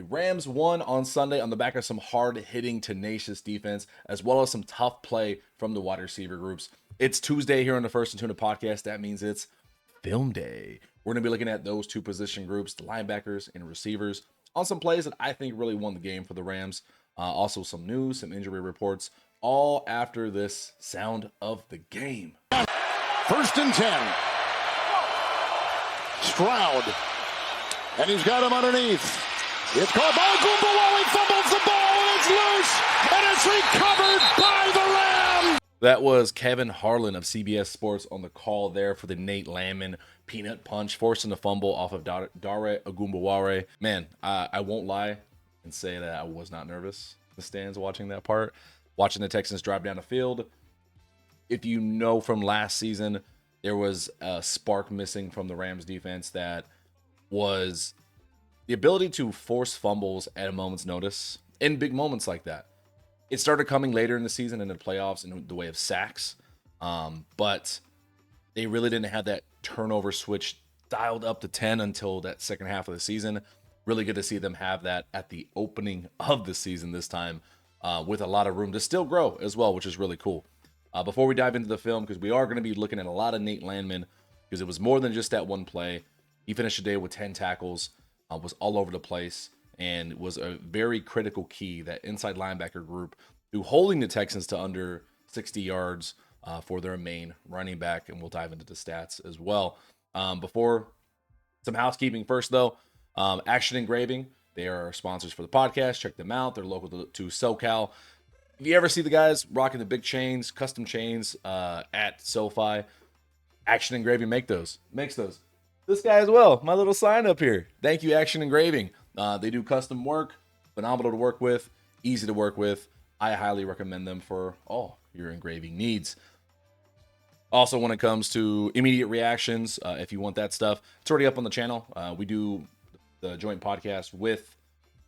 Rams won on Sunday on the back of some hard-hitting, tenacious defense, as well as some tough play from the wide receiver groups. It's Tuesday here on the First and Tuna podcast. That means it's film day. We're going to be looking at those two position groups, the linebackers and receivers, on some plays that I think really won the game for the Rams. Also some news, some injury reports, all after this sound of the game. First and 10. Stroud. And he's got him underneath. It's caught by Ogunbowale. Fumbles the ball and it's loose. And it's recovered by the Rams. That was Kevin Harlan of CBS Sports on the call there for the Nate Landman peanut punch, forcing the fumble off of Dare Ogunbowale. Man, I won't lie and say that I was not nervous in the stands watching that part. Watching the Texans drive down the field. If you know from last season, there was a spark missing from the Rams defense that was the ability to force fumbles at a moment's notice in big moments like that. It started coming later in the season in the playoffs in the way of sacks, but they really didn't have that turnover switch dialed up to 10 until that second half of the season. Really good to see them have that at the opening of the season this time, with a lot of room to still grow as well, which is really cool. Before we dive into the film, because we are going to be looking at a lot of Nate Landman, because it was more than just that one play. He finished the day with 10 tackles, was all over the place, and was a very critical key, that inside linebacker group, to holding the Texans to under 60 yards for their main running back, and we'll dive into the stats as well. Before some housekeeping first, though, Action Engraving, they are our sponsors for the podcast. Check them out. They're local to SoCal. If you ever see the guys rocking the big chains, custom chains at SoFi, Action Engraving makes those. This guy as well, my little sign up here. Thank you, Action Engraving. They do custom work, phenomenal to work with, easy to work with. I highly recommend them for all your engraving needs. Also, when it comes to immediate reactions, if you want that stuff, it's already up on the channel. We do the joint podcast with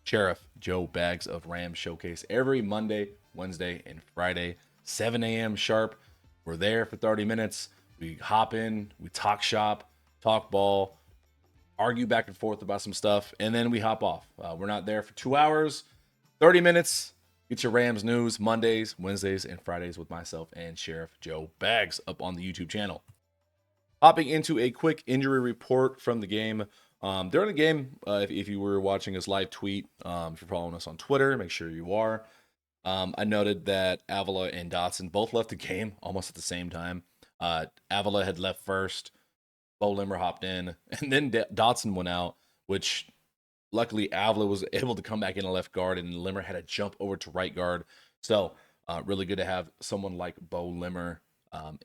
Sheriff Joe Bags of Rams Showcase every Monday, Wednesday, and Friday, 7 a.m. sharp. We're there for 30 minutes. We hop in, we talk shop, talk ball, argue back and forth about some stuff, and then we hop off. We're not there for 2 hours, 30 minutes. Get your Rams news Mondays, Wednesdays, and Fridays with myself and Sheriff Joe Bags up on the YouTube channel. Hopping into a quick injury report from the game. During the game, if you were watching us live tweet, if you're following us on Twitter, make sure you are. I noted that Avila and Dotson both left the game almost at the same time. Avila had left first. Bo Limmer hopped in, and then Dotson went out, which luckily Avila was able to come back in a left guard, and Limmer had to jump over to right guard. So really good to have someone like Bo Limmer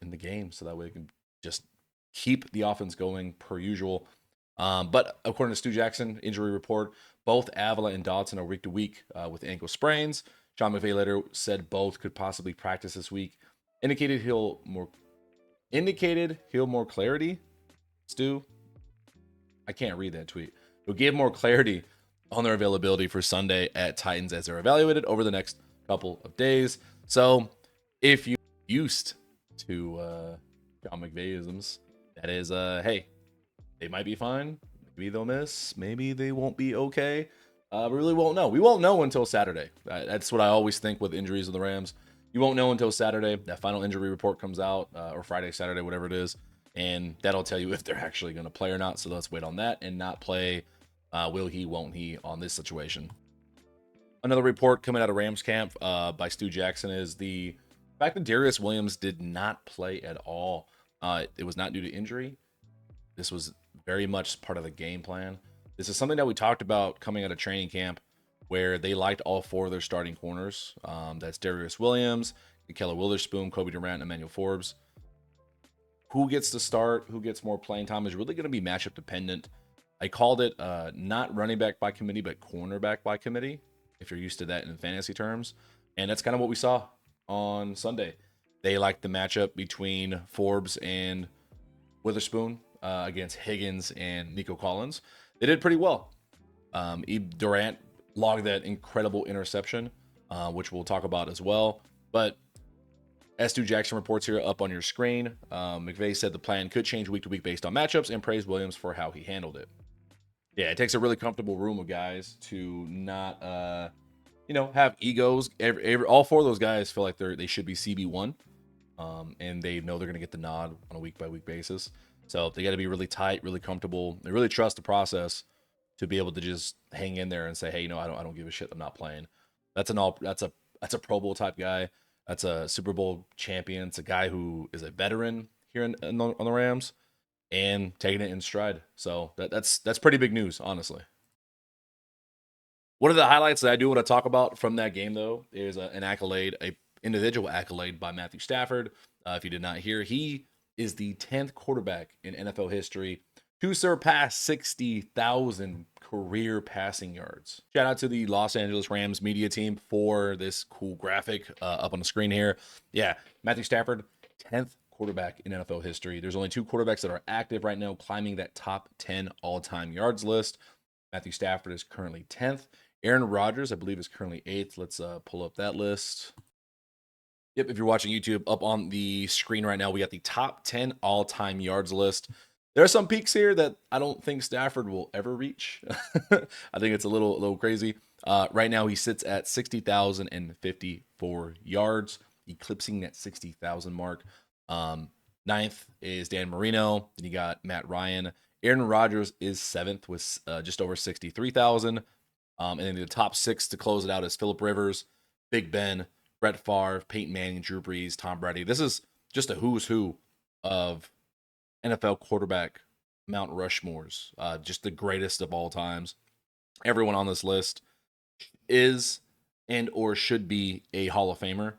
in the game, so that way we can just keep the offense going per usual. But according to Stu Jackson, injury report, both Avila and Dotson are week to week with ankle sprains. Sean McVay later said both could possibly practice this week. Indicated he'll more clarity. Stu, I can't read that tweet. He'll give more clarity on their availability for Sunday at Titans as they're evaluated over the next couple of days. So if you're used to Sean McVay-isms, that is, hey, they might be fine. Maybe they'll miss. Maybe they won't be okay. We really won't know. We won't know until Saturday. That's what I always think with injuries of the Rams. You won't know until Saturday. That final injury report comes out, or Friday, Saturday, whatever it is. And that'll tell you if they're actually going to play or not. So let's wait on that and not play will he, won't he on this situation. Another report coming out of Rams camp by Stu Jackson is the fact that Darius Williams did not play at all. It was not due to injury. This was very much part of the game plan. This is something that we talked about coming out of training camp, where they liked all four of their starting corners. That's Darius Williams, Keller Witherspoon, Kobe Durant, and Emmanuel Forbes. Who gets to start, who gets more playing time is really going to be matchup dependent. I called it not running back by committee, but cornerback by committee, if you're used to that in fantasy terms. And that's kind of what we saw on Sunday. They liked the matchup between Forbes and Witherspoon against Higgins and Nico Collins. They did pretty well. Durant logged that incredible interception, which we'll talk about as well. But as Stu Jackson reports here up on your screen, McVay said the plan could change week to week based on matchups and praised Williams for how he handled it. Yeah, it takes a really comfortable room of guys to not, have egos. All four of those guys feel like they should be CB1, and they know they're going to get the nod on a week by week basis. So they got to be really tight, really comfortable. They really trust the process to be able to just hang in there and say, hey, I don't give a shit. I'm not playing. That's a Pro Bowl type guy. That's a Super Bowl champion. It's a guy who is a veteran here on the Rams and taking it in stride. So that's pretty big news, honestly. One of the highlights that I do want to talk about from that game, though, is an accolade, a individual accolade by Matthew Stafford. If you did not hear, he is the 10th quarterback in NFL history to surpass 60,000 career passing yards. Shout out to the Los Angeles Rams media team for this cool graphic up on the screen here. Yeah, Matthew Stafford, 10th quarterback in NFL history. There's only two quarterbacks that are active right now, climbing that top 10 all-time yards list. Matthew Stafford is currently 10th. Aaron Rodgers, I believe, is currently 8th. Let's pull up that list. Yep, if you're watching YouTube, up on the screen right now, we got the top 10 all-time yards list. There are some peaks here that I don't think Stafford will ever reach. I think it's a little crazy. Right now, he sits at 60,054 yards, eclipsing that 60,000 mark. Ninth is Dan Marino. Then you got Matt Ryan. Aaron Rodgers is 7th with just over 63,000. And then the top 6 to close it out is Phillip Rivers, Big Ben, Brett Favre, Peyton Manning, Drew Brees, Tom Brady. This is just a who's who of NFL quarterback Mount Rushmores, just the greatest of all times. Everyone on this list is and or should be a Hall of Famer,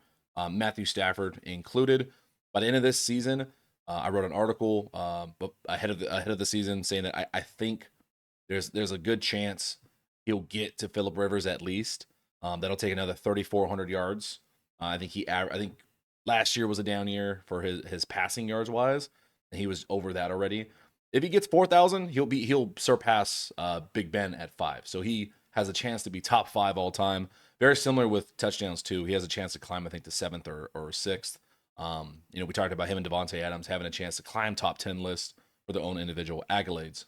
Matthew Stafford included. By the end of this season, I wrote an article, but ahead of the season, saying that I think there's a good chance he'll get to Phillip Rivers at least. That'll take another 3,400 yards. I think last year was a down year for his passing yards wise, and he was over that already. If he gets 4,000, he'll surpass Big Ben at 5. So he has a chance to be top 5 all time. Very similar with touchdowns too. He has a chance to climb, I think, to 7th or 6th. We talked about him and Devontae Adams having a chance to climb top 10 lists for their own individual accolades.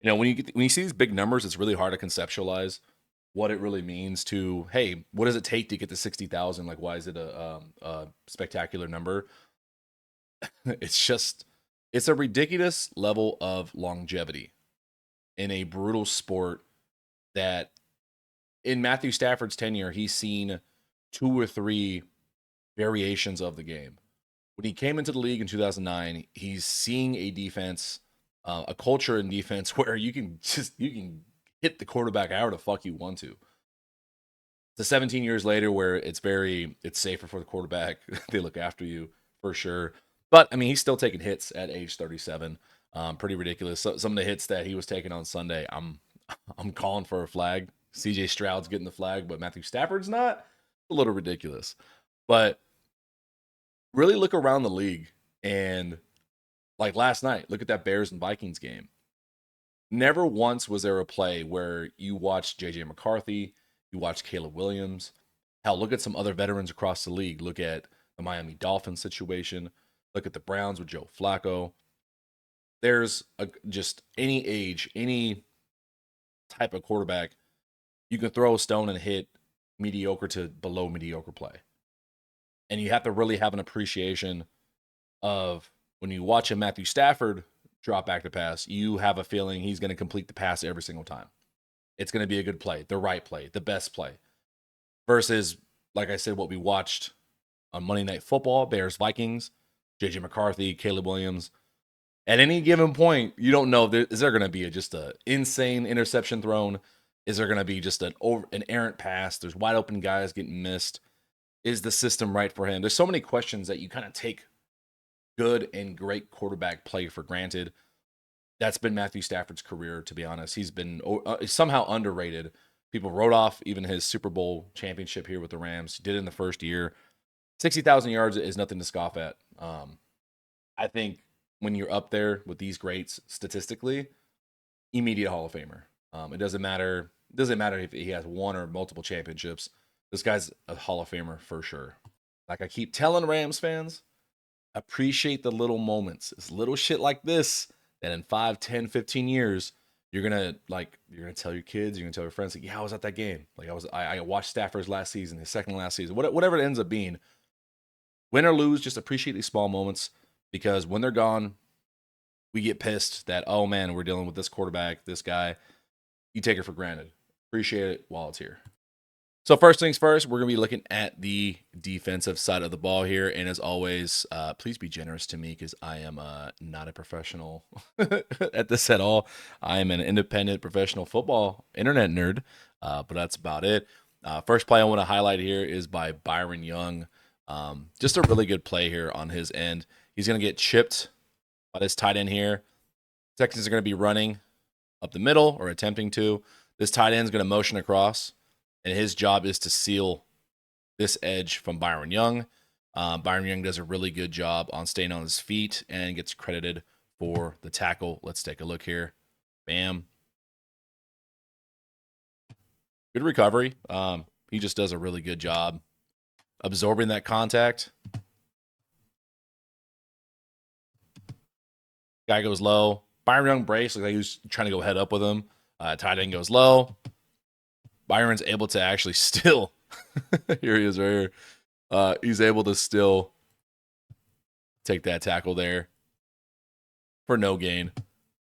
When you see these big numbers, it's really hard to conceptualize what it really means to, hey, what does it take to get to 60,000? Like, why is it a spectacular number? It's a ridiculous level of longevity in a brutal sport that in Matthew Stafford's tenure, he's seen 2 or 3 variations of the game. When he came into the league in 2009, he's seeing a defense, a culture in defense where you can hit the quarterback however the fuck you want to. The 17 years later where it's safer for the quarterback. They look after you for sure. But I mean, he's still taking hits at age 37. Pretty ridiculous. So, some of the hits that he was taking on Sunday, I'm calling for a flag. CJ Stroud's getting the flag, but Matthew Stafford's not. A little ridiculous. But really look around the league and like last night, look at that Bears and Vikings game. Never once was there a play where you watched JJ McCarthy, you watched Caleb Williams. Hell, look at some other veterans across the league. Look at the Miami Dolphins situation. Look at the Browns with Joe Flacco. There's just any age, any type of quarterback, you can throw a stone and hit mediocre to below mediocre play. And you have to really have an appreciation of when you watch a Matthew Stafford drop back to pass, you have a feeling he's going to complete the pass every single time. It's going to be a good play, the right play, the best play. Versus, like I said, what we watched on Monday Night Football, Bears, Vikings, JJ McCarthy, Caleb Williams. At any given point, you don't know, is there going to be just an insane interception thrown? Is there going to be just an errant pass? There's wide open guys getting missed. Is the system right for him? There's so many questions that you kind of take good and great quarterback play for granted. That's been Matthew Stafford's career, to be honest. He's been somehow underrated. People wrote off even his Super Bowl championship here with the Rams. He did it in the first year. 60,000 yards is nothing to scoff at. I think when you're up there with these greats statistically, immediate Hall of Famer. It doesn't matter if he has one or multiple championships. This guy's a Hall of Famer for sure. Like I keep telling Rams fans, appreciate the little moments. It's little shit like this that in 5, 10, 15 years, you're gonna tell your kids, you're gonna tell your friends, like, yeah, I was at that game. Like I watched Stafford's last season, his second last season, whatever it ends up being. Win or lose, just appreciate these small moments because when they're gone, we get pissed that, oh man, we're dealing with this quarterback, this guy. You take it for granted. Appreciate it while it's here. So first things first, we're going to be looking at the defensive side of the ball here. And as always, please be generous to me because I am not a professional at this at all. I am an independent professional football internet nerd, but that's about it. First play I want to highlight here is by Byron Young. Just a really good play here on his end. He's going to get chipped by this tight end here. Texans are going to be running up the middle or attempting to. This tight end is going to motion across, and his job is to seal this edge from Byron Young. Byron Young does a really good job on staying on his feet and gets credited for the tackle. Let's take a look here. Bam. Good recovery. He just does a really good job absorbing that contact. Guy goes low. Byron Young brace, looks like he was trying to go head up with him. Tight end goes low. Byron's able to actually still. Here he is right here. He's able to still take that tackle there for no gain.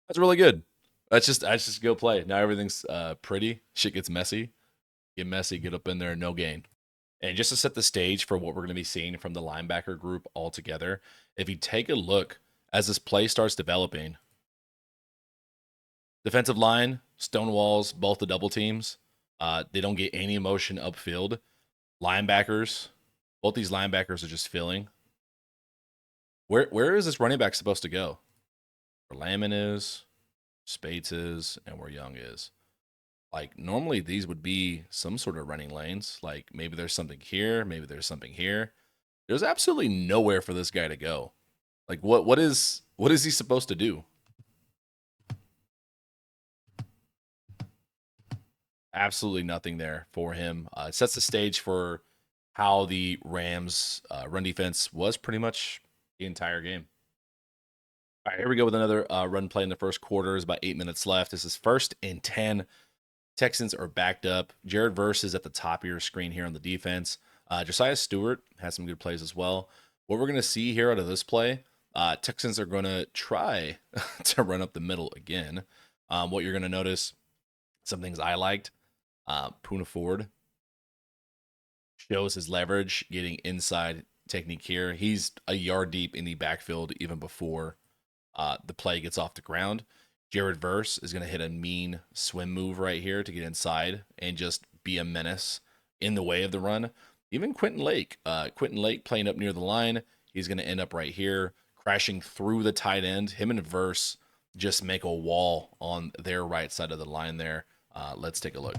That's really good. That's just go play. Now everything's pretty. Shit gets messy. Get messy, get up in there, no gain. And just to set the stage for what we're going to be seeing from the linebacker group altogether, if you take a look as this play starts developing, defensive line, stonewalls, both the double teams. They don't get any motion upfield. Linebackers, both these linebackers are just filling. Where is this running back supposed to go? Where Landman is, Spates is, and where Young is. Like, normally these would be some sort of running lanes. Like, maybe there's something here, maybe there's something here. There's absolutely nowhere for this guy to go. Like, what is he supposed to do? Absolutely nothing there for him. It sets the stage for how the Rams' run defense was pretty much the entire game. All right, here we go with another run play in the first quarter. There's about 8 minutes left. This is 1st and 10. Texans are backed up. Jared Verse is at the top of your screen here on the defense. Josiah Stewart has some good plays as well. What we're going to see here out of this play, Texans are going to try to run up the middle again. What you're going to notice, some things I liked, Poona Ford shows his leverage, getting inside technique here. He's a yard deep in the backfield even before the play gets off the ground. Jared Verse is going to hit a mean swim move right here to get inside and just be a menace in the way of the run. Even Quentin Lake playing up near the line, he's going to end up right here, crashing through the tight end. Him and Verse just make a wall on their right side of the line there. Let's take a look.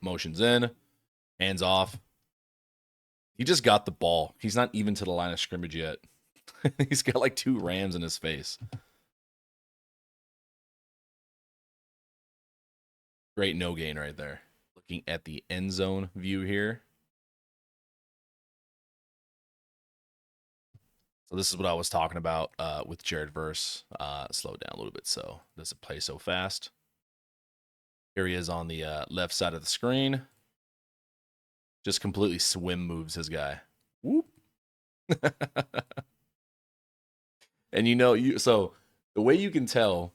Motions in, hands off. He just got the ball. He's not even to the line of scrimmage yet. He's got like 2 Rams in his face. Great no gain right there. Looking at the end zone view here. So this is what I was talking about with Jared Verse. Slow down a little bit so it doesn't play so fast. Here he is on the left side of the screen. Just completely swim moves his guy. Whoop. And so the way you can tell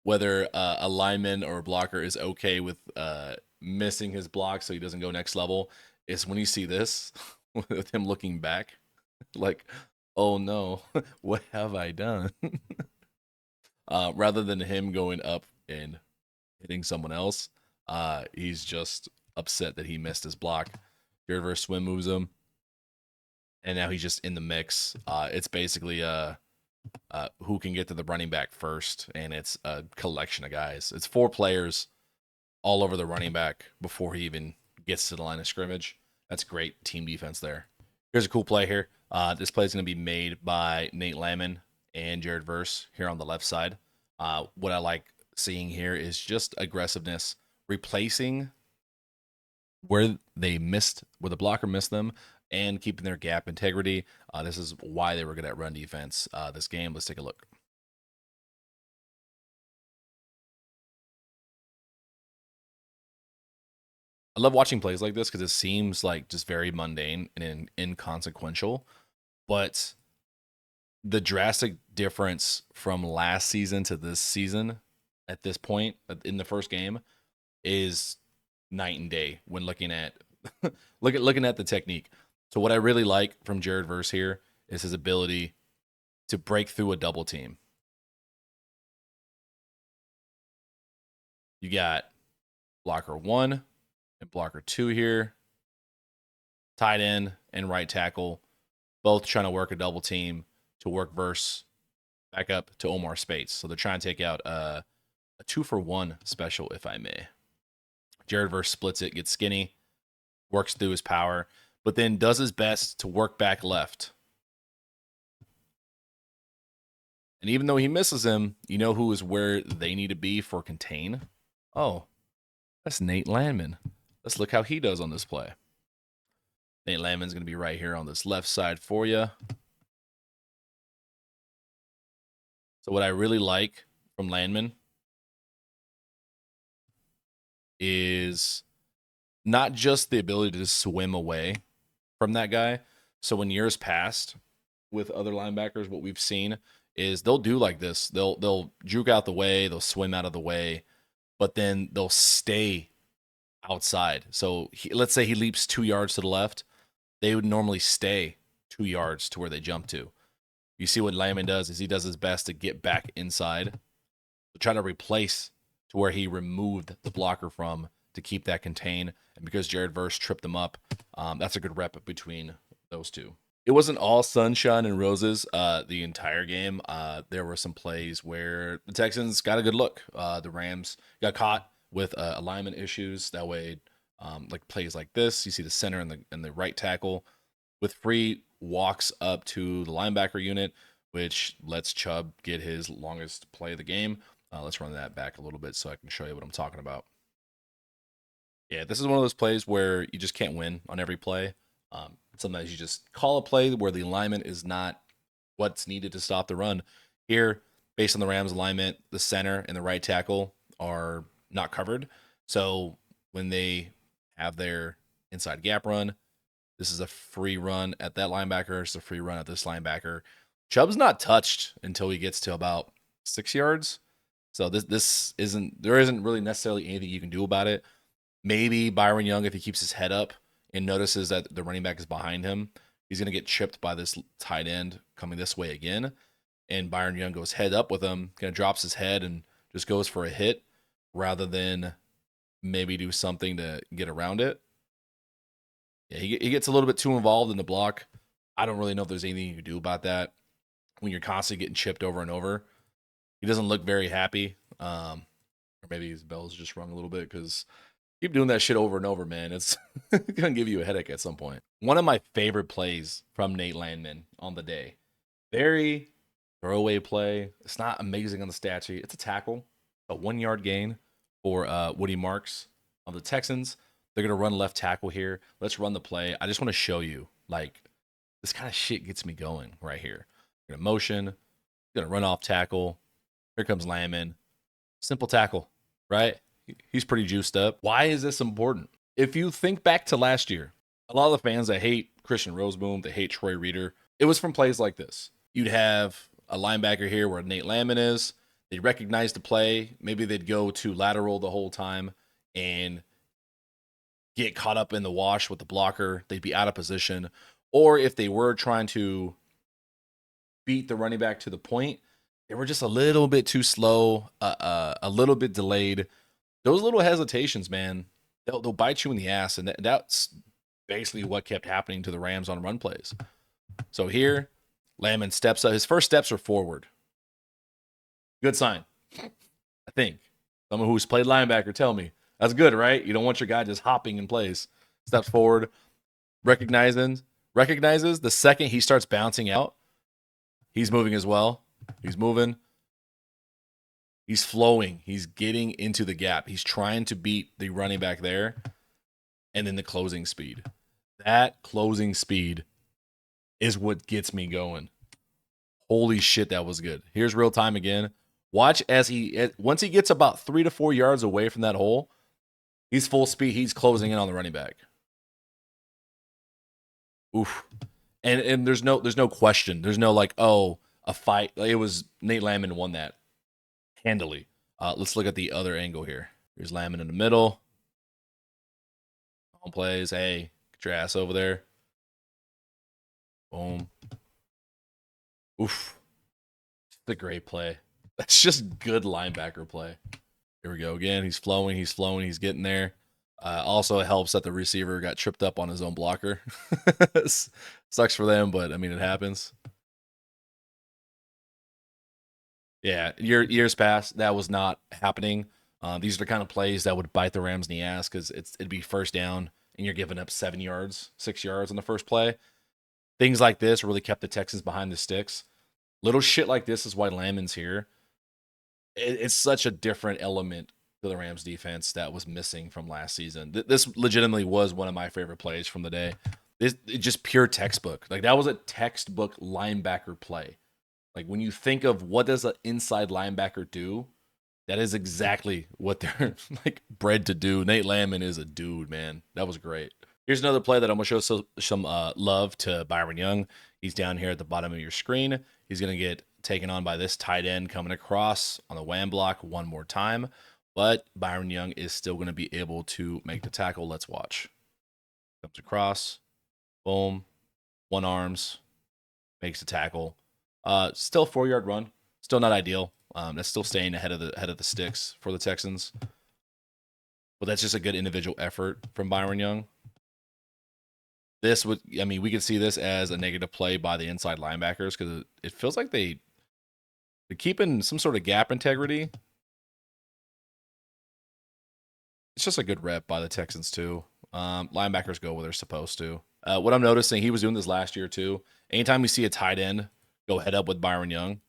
whether a lineman or a blocker is okay with missing his block so he doesn't go next level is when you see this with him looking back like, oh no, what have I done? Rather than him going up and hitting someone else, he's just upset that he missed his block. Jared Verse swim moves him, and now he's just in the mix. It's basically who can get to the running back first, and it's a collection of guys. It's 4 players all over the running back before he even gets to the line of scrimmage. That's great team defense there. Here's a cool play here. This play is going to be made by Nate Landman and Jared Verse here on the left side. What I like seeing here is just aggressiveness, replacing where the blocker missed them, and keeping their gap integrity. This is why they were good at run defense this game. Let's take a look. I love watching plays like this because it seems like just very mundane and inconsequential. But the drastic difference from last season to this season at this point in the first game is night and day when looking at looking at the technique. So what I really like from Jared Verse here is his ability to break through a double team. You got blocker 1 and blocker 2 here, tight end and right tackle, both trying to work a double team to work Verse back up to Omar Spates. So they're trying to take out a 2-for-1 special, if I may. Jared Verse splits it, gets skinny, works through his power, but then does his best to work back left. And even though he misses him, you know who is where they need to be for contain? Oh, that's Nate Landman. Let's look how he does on this play. Nate Landman's going to be right here on this left side for you. So what I really like from Landman is not just the ability to swim away from that guy. So in years past with other linebackers, what we've seen is they'll do like this. They'll juke out the way, they'll swim out of the way, but then they'll stay outside. So let's say he leaps 2 yards to the left. They would normally stay 2 yards to where they jump to. You see what Landman does is he does his best to get back inside, to try to replace to where he removed the blocker from to keep that contained. And because Jared Verse tripped them up, that's a good rep between those two. It wasn't all sunshine and roses the entire game. There were some plays where the Texans got a good look. The Rams got caught with alignment issues. That way, like plays like this, you see the center and the right tackle with free walks up to the linebacker unit, which lets Chubb get his longest play of the game. Let's run that back a little bit so I can show you what I'm talking about. Yeah, this is one of those plays where you just can't win on every play. Sometimes you just call a play where the alignment is not what's needed to stop the run. Here, based on the Rams alignment, the center and the right tackle are not covered. So when they have their inside gap run, this is a free run at that linebacker. It's a free run at this linebacker. Chubb's not touched until he gets to about 6 yards. So there isn't really necessarily anything you can do about it. Maybe Byron Young, if he keeps his head up and notices that the running back is behind him, he's going to get chipped by this tight end coming this way again. And Byron Young goes head up with him, kind of drops his head and just goes for a hit rather than maybe do something to get around it. Yeah, he gets a little bit too involved in the block. I don't really know if there's anything you can do about that when you're constantly getting chipped over and over. He doesn't look very happy. Or maybe his bell's just rung a little bit because keep doing that shit over and over, man. It's going to give you a headache at some point. One of my favorite plays from Nate Landman on the day. Very throwaway play. It's not amazing on the stat sheet. It's a tackle, a 1 yard gain for Woody Marks of the Texans. They're going to run left tackle here. Let's run the play. I just want to show you, like, this kind of shit gets me going right here. Going to motion. Going to run off tackle. Here comes Landman. Simple tackle, right? He's pretty juiced up. Why is this important? If you think back to last year, a lot of the fans that hate Christian Roseboom, they hate Troy Reeder, it was from plays like this. You'd have a linebacker here where Nate Landman is. They'd recognize the play. Maybe they'd go to lateral the whole time and get caught up in the wash with the blocker. They'd be out of position. Or if they were trying to beat the running back to the point, they were just a little bit too slow, a little bit delayed. Those little hesitations, man, they'll bite you in the ass. And that's basically what kept happening to the Rams on run plays. So here, Landman steps up. His first steps are forward. Good sign, I think. Someone who's played linebacker, tell me. That's good, right? You don't want your guy just hopping in place. Steps forward, recognizes the second he starts bouncing out, he's moving as well. He's moving. He's flowing. He's getting into the gap. He's trying to beat the running back there. And then the closing speed. That closing speed is what gets me going. Holy shit, that was good. Here's real time again. Watch as once he gets about 3 to 4 yards away from that hole, He's full speed. He's closing in on the running back. Oof. And there's no question. There's no like, oh, a fight. It was Nate Landman won that handily. Let's look at the other angle here. Here's Landman in the middle. On plays. Hey, get your ass over there. Boom. Oof. It's a great play. That's just good linebacker play. Here we go again. He's flowing. He's flowing. He's getting there. Also, it helps that the receiver got tripped up on his own blocker. Sucks for them, but I mean, it happens. Yeah, years past, that was not happening. These are the kind of plays that would bite the Rams in the ass because it'd be first down and you're giving up 7 yards, 6 yards on the first play. Things like this really kept the Texans behind the sticks. Little shit like this is why Landman's here. It's such a different element to the Rams defense that was missing from last season. This legitimately was one of my favorite plays from the day. It's just pure textbook. Like that was a textbook linebacker play. Like when you think of what does an inside linebacker do, that is exactly what they're like bred to do. Nate Landman is a dude, man. That was great. Here's another play that I'm gonna show some love to Byron Young. He's down here at the bottom of your screen. He's gonna get taken on by this tight end coming across on the wham block one more time, but Byron Young is still gonna be able to make the tackle. Let's watch. Comes across, boom, one arms, makes the tackle. Still 4-yard run. Still not ideal. That's still staying ahead of the sticks for the Texans. But that's just a good individual effort from Byron Young. We could see this as a negative play by the inside linebackers because it feels like they're keeping some sort of gap integrity. It's just a good rep by the Texans too. Linebackers go where they're supposed to. What I'm noticing, he was doing this last year too. Anytime we see a tight end go head up with Byron Young,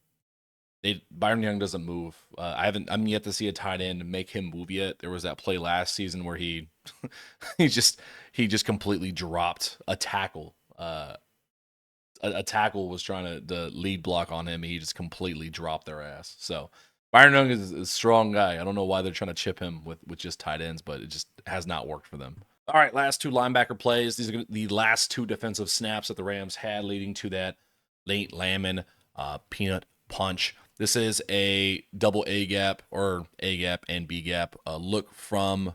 Byron Young doesn't move. I'm yet to see a tight end make him move yet. There was that play last season where he just completely dropped a tackle. A tackle was trying to lead block on him. And he just completely dropped their ass. So Byron Young is a strong guy. I don't know why they're trying to chip him with just tight ends, but it just has not worked for them. All right, last two linebacker plays. These are the last two defensive snaps that the Rams had leading to that Nate Landman peanut punch. This is a double A gap or A gap and B gap look from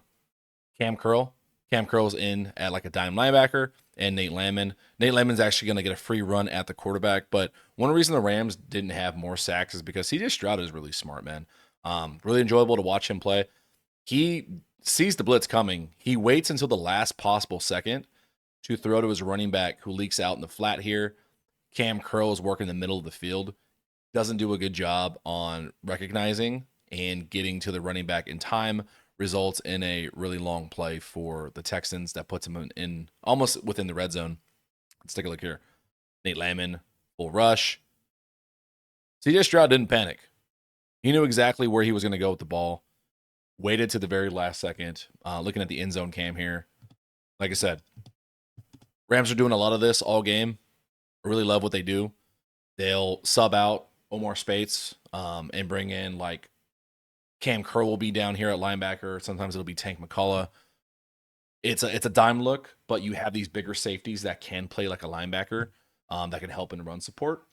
Cam Curl. Cam Curl's in at like a dime linebacker and Nate Landman. Nate Landman's actually going to get a free run at the quarterback, but one reason the Rams didn't have more sacks is because CJ Stroud is really smart, man. Really enjoyable to watch him play. He sees the blitz coming. He waits until the last possible second to throw to his running back who leaks out in the flat here. Cam Curl is working the middle of the field. Doesn't do a good job on recognizing and getting to the running back in time, results in a really long play for the Texans that puts him in almost within the red zone. Let's take a look here. Nate Landman, full rush. CJ Stroud didn't panic. He knew exactly where he was going to go with the ball. Waited to the very last second. Looking at the end zone cam here. Like I said, Rams are doing a lot of this all game. I really love what they do. They'll sub out Omar Spates and bring in like Cam Curl will be down here at linebacker. Sometimes it'll be Tank McCullough. It's a dime look, but you have these bigger safeties that can play like a linebacker that can help in run support.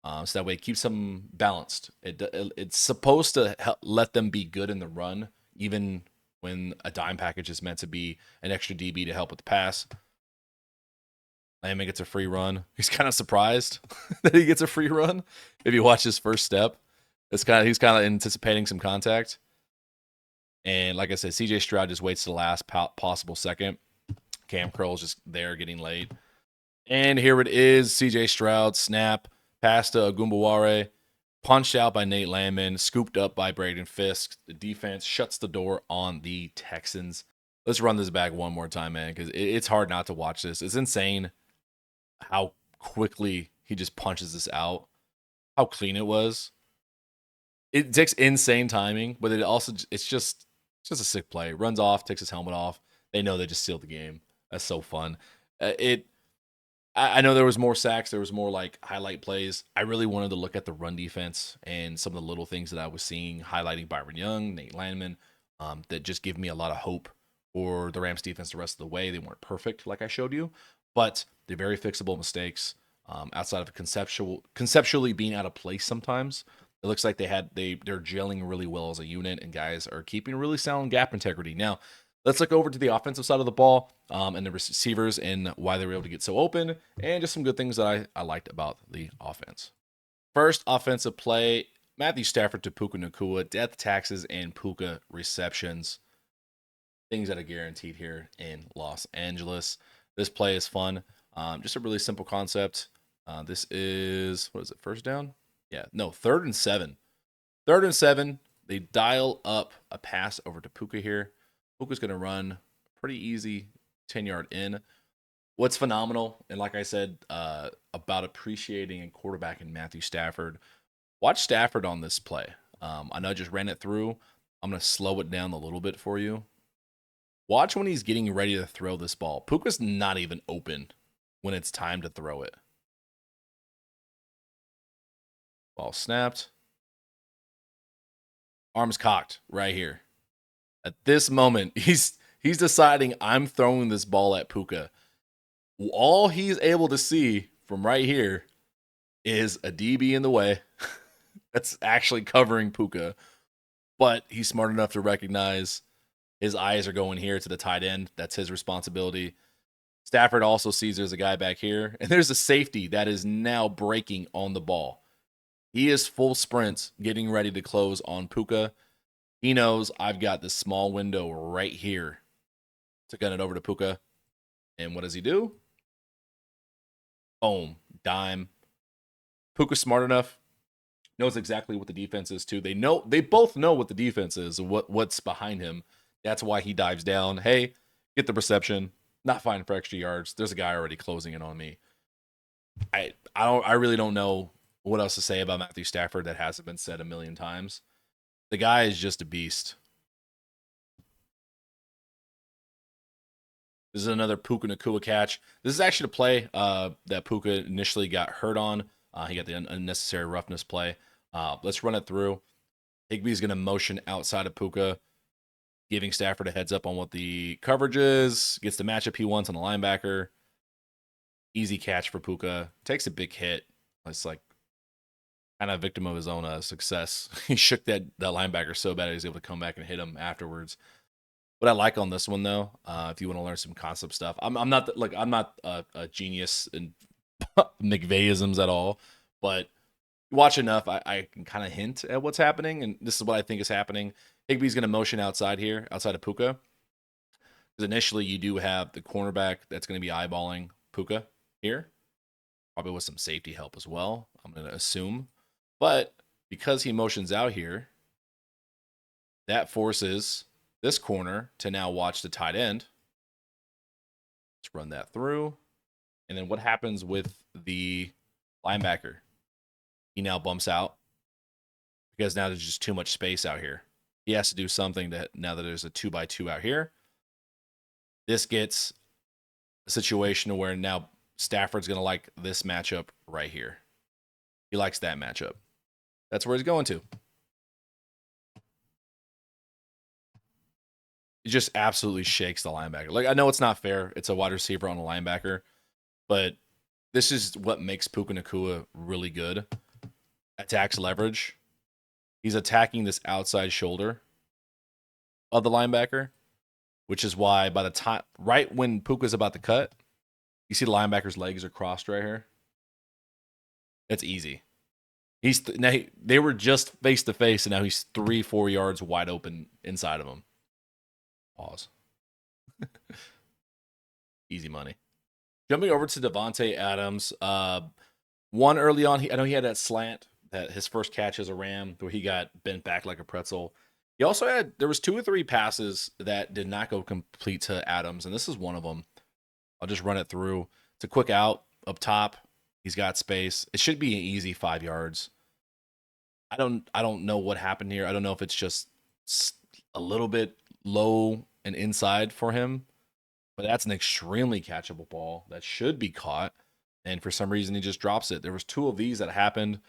So that way it keeps them balanced. It's supposed to let them be good in the run, even when a dime package is meant to be an extra DB to help with the pass. Landman gets a free run. He's kind of surprised that he gets a free run. If you watch his first step, he's kind of anticipating some contact. And like I said, CJ Stroud just waits to the last possible second. Cam Curl's just there getting late. And here it is, CJ Stroud, snap, pass to Agumbaware, punched out by Nate Landman, scooped up by Braden Fisk. The defense shuts the door on the Texans. Let's run this back one more time, man, because it's hard not to watch this. It's insane how quickly he just punches this out, how clean it was. It takes insane timing, but it's just a sick play. Runs off, takes his helmet off. They know they just sealed the game. That's so fun. I know there was more sacks. There was more like highlight plays. I really wanted to look at the run defense and some of the little things that I was seeing, highlighting Byron Young, Nate Landman, that just give me a lot of hope for the Rams defense the rest of the way. They weren't perfect, like I showed you, but they're very fixable mistakes. Outside of conceptually being out of place sometimes, it looks like they're gelling really well as a unit, and guys are keeping really sound gap integrity. Now, let's look over to the offensive side of the ball, and the receivers and why they were able to get so open, and just some good things that I liked about the offense. First offensive play, Matthew Stafford to PUKA Nacua, death taxes and PUKA receptions. Things that are guaranteed here in Los Angeles. This play is fun. Just a really simple concept. This is, what is it, first down? Yeah, no, 3rd and 7. 3rd and 7, they dial up a pass over to PUKA here. PUKA's going to run pretty easy 10-yard in. What's phenomenal, and like I said, about appreciating and quarterbacking Matthew Stafford, watch Stafford on this play. I know I just ran it through. I'm going to slow it down a little bit for you. Watch when he's getting ready to throw this ball. Puka's not even open when it's time to throw it. Ball snapped. Arms cocked right here. At this moment, he's deciding I'm throwing this ball at Puka. All he's able to see from right here is a DB in the way. That's actually covering Puka. But he's smart enough to recognize his eyes are going here to the tight end. That's his responsibility. Stafford also sees there's a guy back here. And there's a safety that is now breaking on the ball. He is full sprints, getting ready to close on Puka. He knows I've got this small window right here to gun it over to Puka. And what does he do? Boom. Dime. Puka's smart enough. Knows exactly what the defense is too. They both know what the defense is, what's behind him. That's why he dives down. Hey, get the reception. Not fine for extra yards. There's a guy already closing in on me. I really don't know what else to say about Matthew Stafford that hasn't been said a million times. The guy is just a beast. This is another Puka Nacua catch. This is actually the play that Puka initially got hurt on. He got the unnecessary roughness play. Let's run it through. Higbee's going to motion outside of Puka, giving Stafford a heads up on what the coverage is. Gets the matchup he wants on the linebacker. Easy catch for Puka. Takes a big hit. It's like kind of a victim of his own success. He shook that linebacker so bad he was able to come back and hit him afterwards. What I like on this one, though, if you want to learn some concept stuff, I'm not a genius in McVayisms at all, but watch enough, I can kind of hint at what's happening, and this is what I think is happening. Higbee's going to motion outside here, outside of Puka, because initially you do have the cornerback that's going to be eyeballing Puka here, probably with some safety help as well, I'm going to assume. But because he motions out here, that forces this corner to now watch the tight end. Let's run that through. And then what happens with the linebacker? He now bumps out because now there's just too much space out here. He has to do something now that there's a 2x2 out here. This gets a situation where now Stafford's going to like this matchup right here. He likes that matchup. That's where he's going to. It just absolutely shakes the linebacker. Like, I know it's not fair. It's a wide receiver on a linebacker, but this is what makes Puka Nacua really good. Attacks leverage. He's attacking this outside shoulder of the linebacker, which is why by the time, right when Puka's about to cut, you see the linebacker's legs are crossed right here. It's easy. They were just face to face, and now he's 3-4 yards wide open inside of him. Pause. Easy money. Jumping over to Davante Adams. One early on, I know he had that slant, that his first catch as a Ram, where he got bent back like a pretzel. He also there was 2 or 3 passes that did not go complete to Adams, and this is one of them. I'll just run it through. It's a quick out up top. He's got space. It should be an easy 5 yards. I don't know what happened here. I don't know if it's just a little bit low and inside for him, but that's an extremely catchable ball that should be caught. And for some reason, he just drops it. There was 2 of these that happened.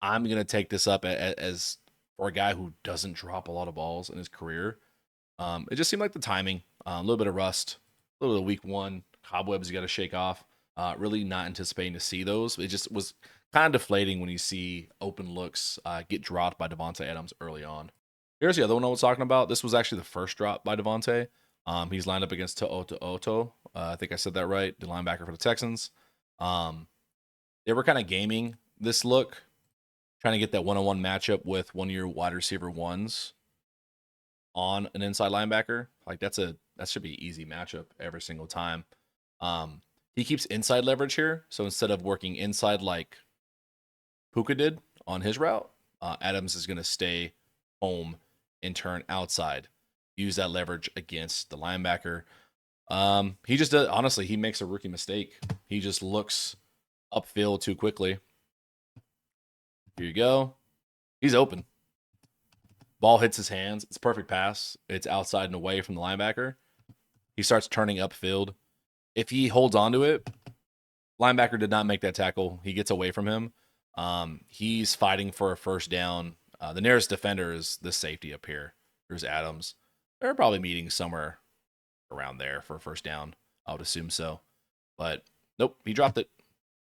I'm going to take this up as for a guy who doesn't drop a lot of balls in his career. It just seemed like the timing, a little bit of rust, a little bit of week one, cobwebs you got to shake off. Really not anticipating to see those. It just was kind of deflating when you see open looks get dropped by Davante Adams early on. Here's the other one I was talking about. This was actually the first drop by Davante. He's lined up against To'o. I think I said that right. The linebacker for the Texans. They were kind of gaming this look, trying to get that one-on-one matchup with one of your wide receiver ones on an inside linebacker. Like that should be an easy matchup every single time. He keeps inside leverage here, so instead of working inside like Puka did on his route, Adams is going to stay home and turn outside. Use that leverage against the linebacker. He just does, honestly, he makes a rookie mistake. He just looks upfield too quickly. Here you go. He's open. Ball hits his hands. It's a perfect pass. It's outside and away from the linebacker. He starts turning upfield. If he holds onto it, linebacker did not make that tackle. He gets away from him. He's fighting for a first down. The nearest defender is this safety up here. There's Adams. They're probably meeting somewhere around there for a first down. I would assume so. But nope, he dropped it.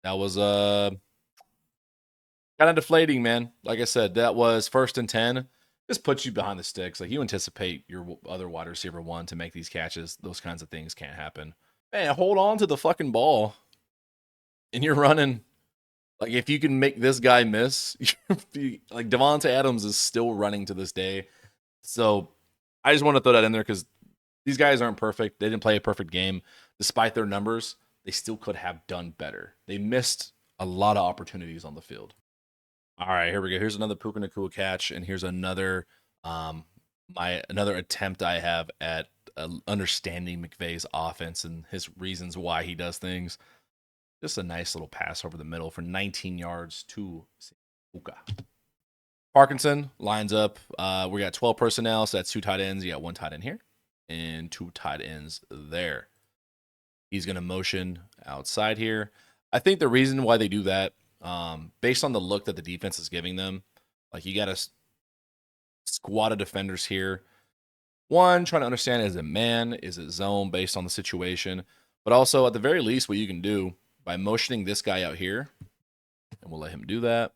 That was kind of deflating, man. Like I said, that was 1st and 10. Just puts you behind the sticks. Like you anticipate your other wide receiver one to make these catches. Those kinds of things can't happen. Man, hold on to the fucking ball. And you're running. Like if you can make this guy miss, like Davante Adams is still running to this day. So I just want to throw that in there because these guys aren't perfect. They didn't play a perfect game. Despite their numbers, they still could have done better. They missed a lot of opportunities on the field. All right, here we go. Here's another PUKA TD catch, and here's another another attempt I have at understanding McVay's offense and his reasons why he does things. Just a nice little pass over the middle for 19 yards to PUKA. Parkinson lines up. We got 12 personnel, so that's 2 tight ends. You got 1 tight end here and 2 tight ends there. He's going to motion outside here. I think the reason why they do that, based on the look that the defense is giving them, like you got a squad of defenders here. One, trying to understand, is it man? Is it zone based on the situation? But also, at the very least, what you can do by motioning this guy out here, and we'll let him do that.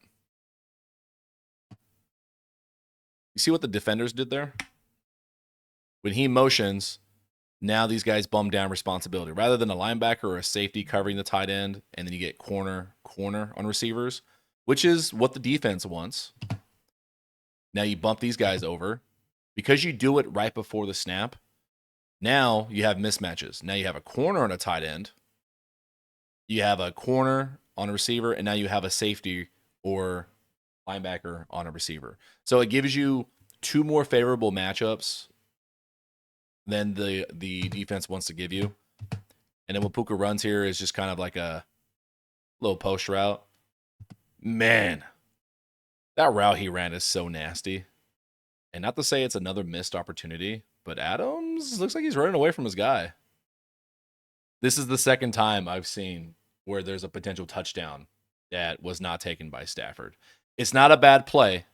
You see what the defenders did there? When he motions, now these guys bum down responsibility. Rather than a linebacker or a safety covering the tight end, and then you get corner on receivers, which is what the defense wants. Now you bump these guys over. Because you do it right before the snap, now you have mismatches. Now you have a corner on a tight end. You have a corner on a receiver, and now you have a safety or linebacker on a receiver. So it gives you 2 more favorable matchups than the defense wants to give you. And then what Puka runs here is just kind of like a little post route. Man, that route he ran is so nasty. And not to say it's another missed opportunity, but Adams looks like he's running away from his guy. This is the second time I've seen where there's a potential touchdown that was not taken by Stafford. It's not a bad play,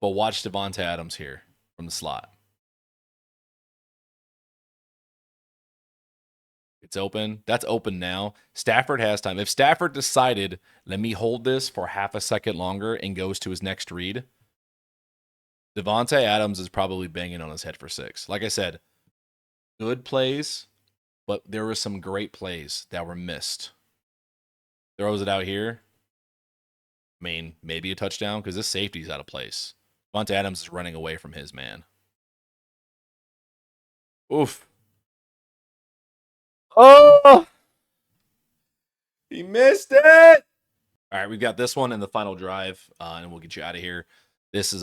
but watch Davante Adams here from the slot. It's open. That's open now. Stafford has time. If Stafford decided, let me hold this for half a second longer and goes to his next read, Davante Adams is probably banging on his head for 6. Like I said, good plays, but there were some great plays that were missed. Throws it out here. I mean, maybe a touchdown because this safety's out of place. Davante Adams is running away from his man. Oof. Oh! He missed it! All right, we've got this one in the final drive, and we'll get you out of here. This is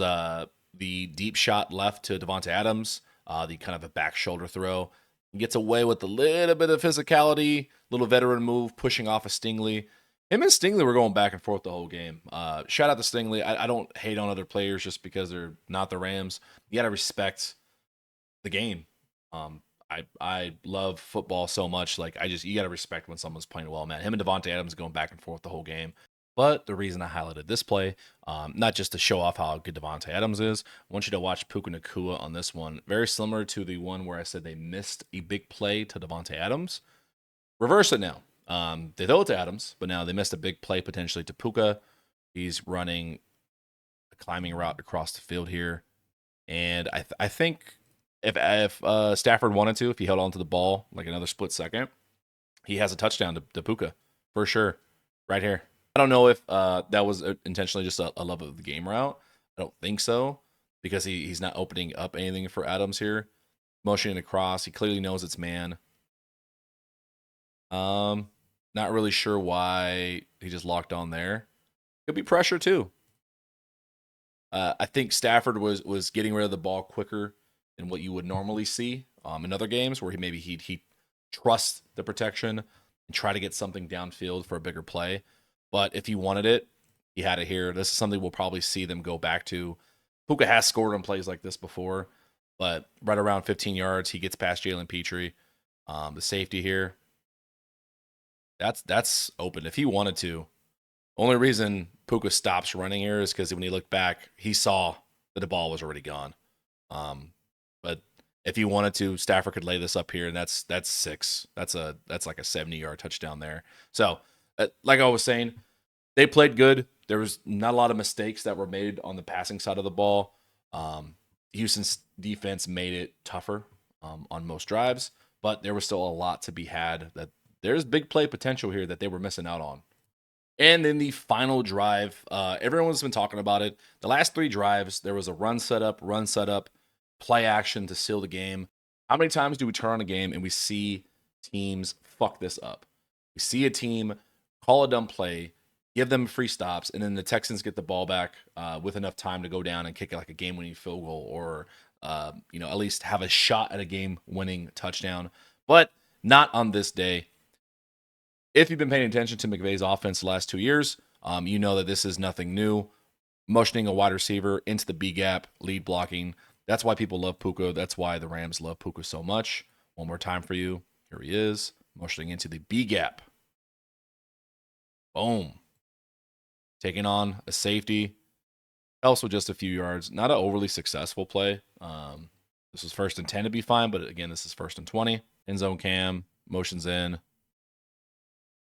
the deep shot left to Davante Adams, the kind of a back shoulder throw. He gets away with a little bit of physicality, little veteran move, pushing off of Stingley. Him and Stingley were going back and forth the whole game. Shout out to Stingley. I don't hate on other players just because they're not the Rams. You got to respect the game. I love football so much. Like you got to respect when someone's playing well, man. Him and Davante Adams going back and forth the whole game. But the reason I highlighted this play, not just to show off how good Davante Adams is, I want you to watch Puka Nacua on this one. Very similar to the one where I said they missed a big play to Davante Adams. Reverse it now. They throw it to Adams, but now they missed a big play potentially to Puka. He's running a climbing route across the field here. And I think if Stafford wanted to, if he held on to the ball like another split second, he has a touchdown to Puka for sure right here. I don't know if that was intentionally just a love of the game route. I don't think so because he's not opening up anything for Adams here. Motioning across, he clearly knows it's man. Not really sure why he just locked on there. Could be pressure too. I think Stafford was getting rid of the ball quicker than what you would normally see in other games where he trusts the protection and try to get something downfield for a bigger play. But if he wanted it, he had it here. This is something we'll probably see them go back to. Puka has scored on plays like this before, but right around 15 yards, he gets past Jalen Petrie. The safety here, that's open. If he wanted to, only reason Puka stops running here is because when he looked back, he saw that the ball was already gone. But if he wanted to, Stafford could lay this up here, and that's 6. That's like a 70-yard touchdown there. So, like I was saying, they played good. There was not a lot of mistakes that were made on the passing side of the ball. Houston's defense made it tougher on most drives, but there was still a lot to be had. That there's big play potential here that they were missing out on. And then the final drive, everyone's been talking about it. The last 3 drives, there was a run setup, play action to seal the game. How many times do we turn on a game and we see teams fuck this up? We see a team call a dumb play, give them free stops, and then the Texans get the ball back with enough time to go down and kick like a game-winning field goal, or at least have a shot at a game-winning touchdown. But not on this day. If you've been paying attention to McVay's offense the last 2 years, you know that this is nothing new. Motioning a wide receiver into the B gap, lead blocking. That's why people love Puka. That's why the Rams love Puka so much. One more time for you. Here he is, motioning into the B gap. Boom. Taking on a safety. Helps with just a few yards. Not an overly successful play. This was 1st and 10 to be fine, but again, this is 1st and 20. End zone cam, motions in.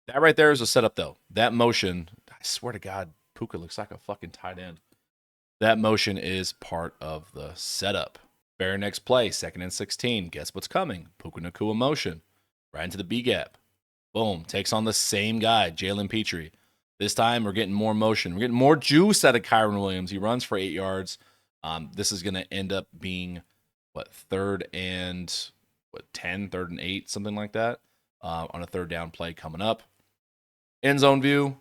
That right there is a setup, though. That motion, I swear to God, Puka looks like a fucking tight end. That motion is part of the setup. Very next play, 2nd and 16. Guess what's coming? Puka Nacua motion. Right into the B gap. Boom. Takes on the same guy, Jalen Petrie. This time, we're getting more motion. We're getting more juice out of Kyron Williams. He runs for 8 yards. This is going to end up being, 3rd and 10, 3rd and 8, something like that, on a 3rd down play coming up. End zone view.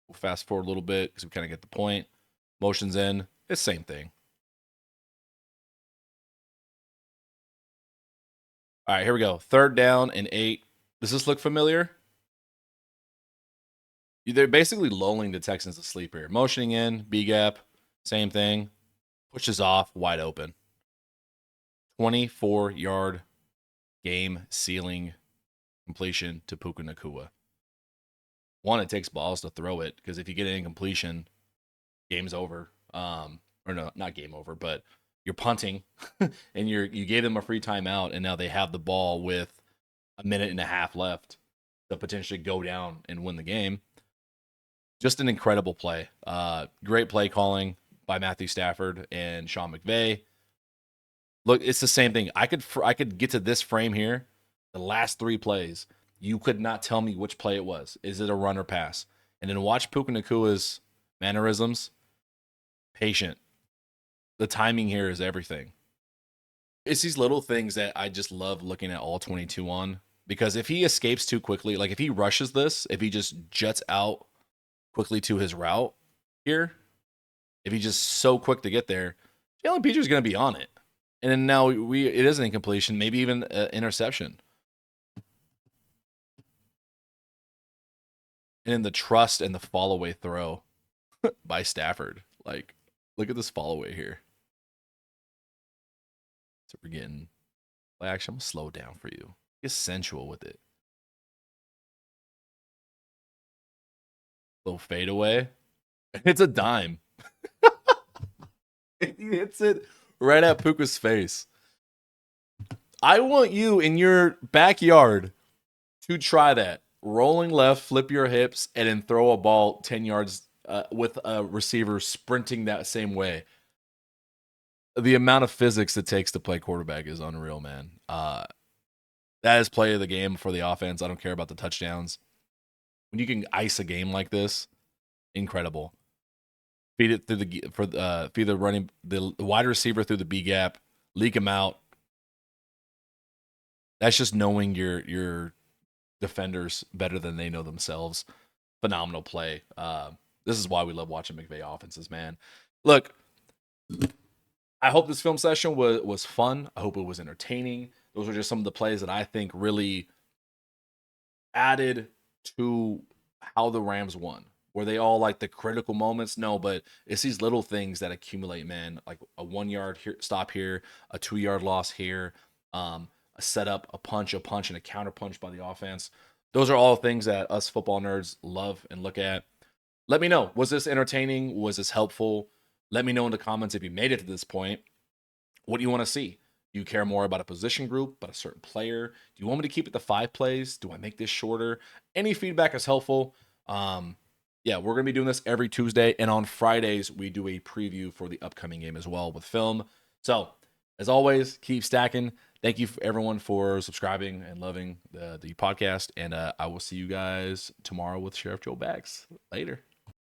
We'll fast forward a little bit because we kind of get the point. Motions in. It's the same thing. All right, here we go. 3rd down and 8. Does this look familiar? They're basically lulling the Texans to sleep here. Motioning in, B gap, same thing. Pushes off, wide open. 24-yard game sealing completion to Puka Nacua. One, it takes balls to throw it, because if you get an incompletion, game's over. Or no, not game over, but you're punting and you gave them a free timeout, and now they have the ball with a minute and a half left to potentially go down and win the game. Just an incredible play. Great play calling by Matthew Stafford and Sean McVay. Look, it's the same thing. I could get to this frame here, the last 3 plays. You could not tell me which play it was. Is it a run or pass? And then watch Puka Nacua's mannerisms. Patient. The timing here is everything. It's these little things that I just love looking at All-22 on. Because if he escapes too quickly, like if he rushes this, if he just jets out quickly to his route here, if he's just so quick to get there, Jalen Petrie going to be on it. And then now it is an incompletion, maybe even an interception. And then the trust and the fall away throw by Stafford. Like, look at this fall away here. So we're getting, actually, I'm going to slow it down for you. Get sensual with it. Little fadeaway. It's a dime. He hits it right at Puka's face. I want you in your backyard to try that. Rolling left, flip your hips, and then throw a ball 10 yards with a receiver sprinting that same way. The amount of physics it takes to play quarterback is unreal, man. That is play of the game for the offense. I don't care about the touchdowns. When you can ice a game like this, incredible. Feed it through the wide receiver through the B gap, leak him out. That's just knowing your defenders better than they know themselves. Phenomenal play. This is why we love watching McVay offenses, man. Look, I hope this film session was fun. I hope it was entertaining. Those are just some of the plays that I think really added to how the Rams won. Were they all like the critical moments? No, but it's these little things that accumulate, man. Like a 1 yard stop here, a 2 yard loss here, a setup, a punch, and a counter punch by the offense. Those are all things that us football nerds love and look at. Let me know. Was this entertaining? Was this helpful? Let me know in the comments if you made it to this point. What do you want to see? Do you care more about a position group, about a certain player? Do you want me to keep it to 5 plays? Do I make this shorter? Any feedback is helpful. Yeah, we're going to be doing this every Tuesday. And on Fridays, we do a preview for the upcoming game as well with film. So, as always, keep stacking. Thank you everyone for subscribing and loving the podcast. And I will see you guys tomorrow with Sheriff Joe Bags. Later.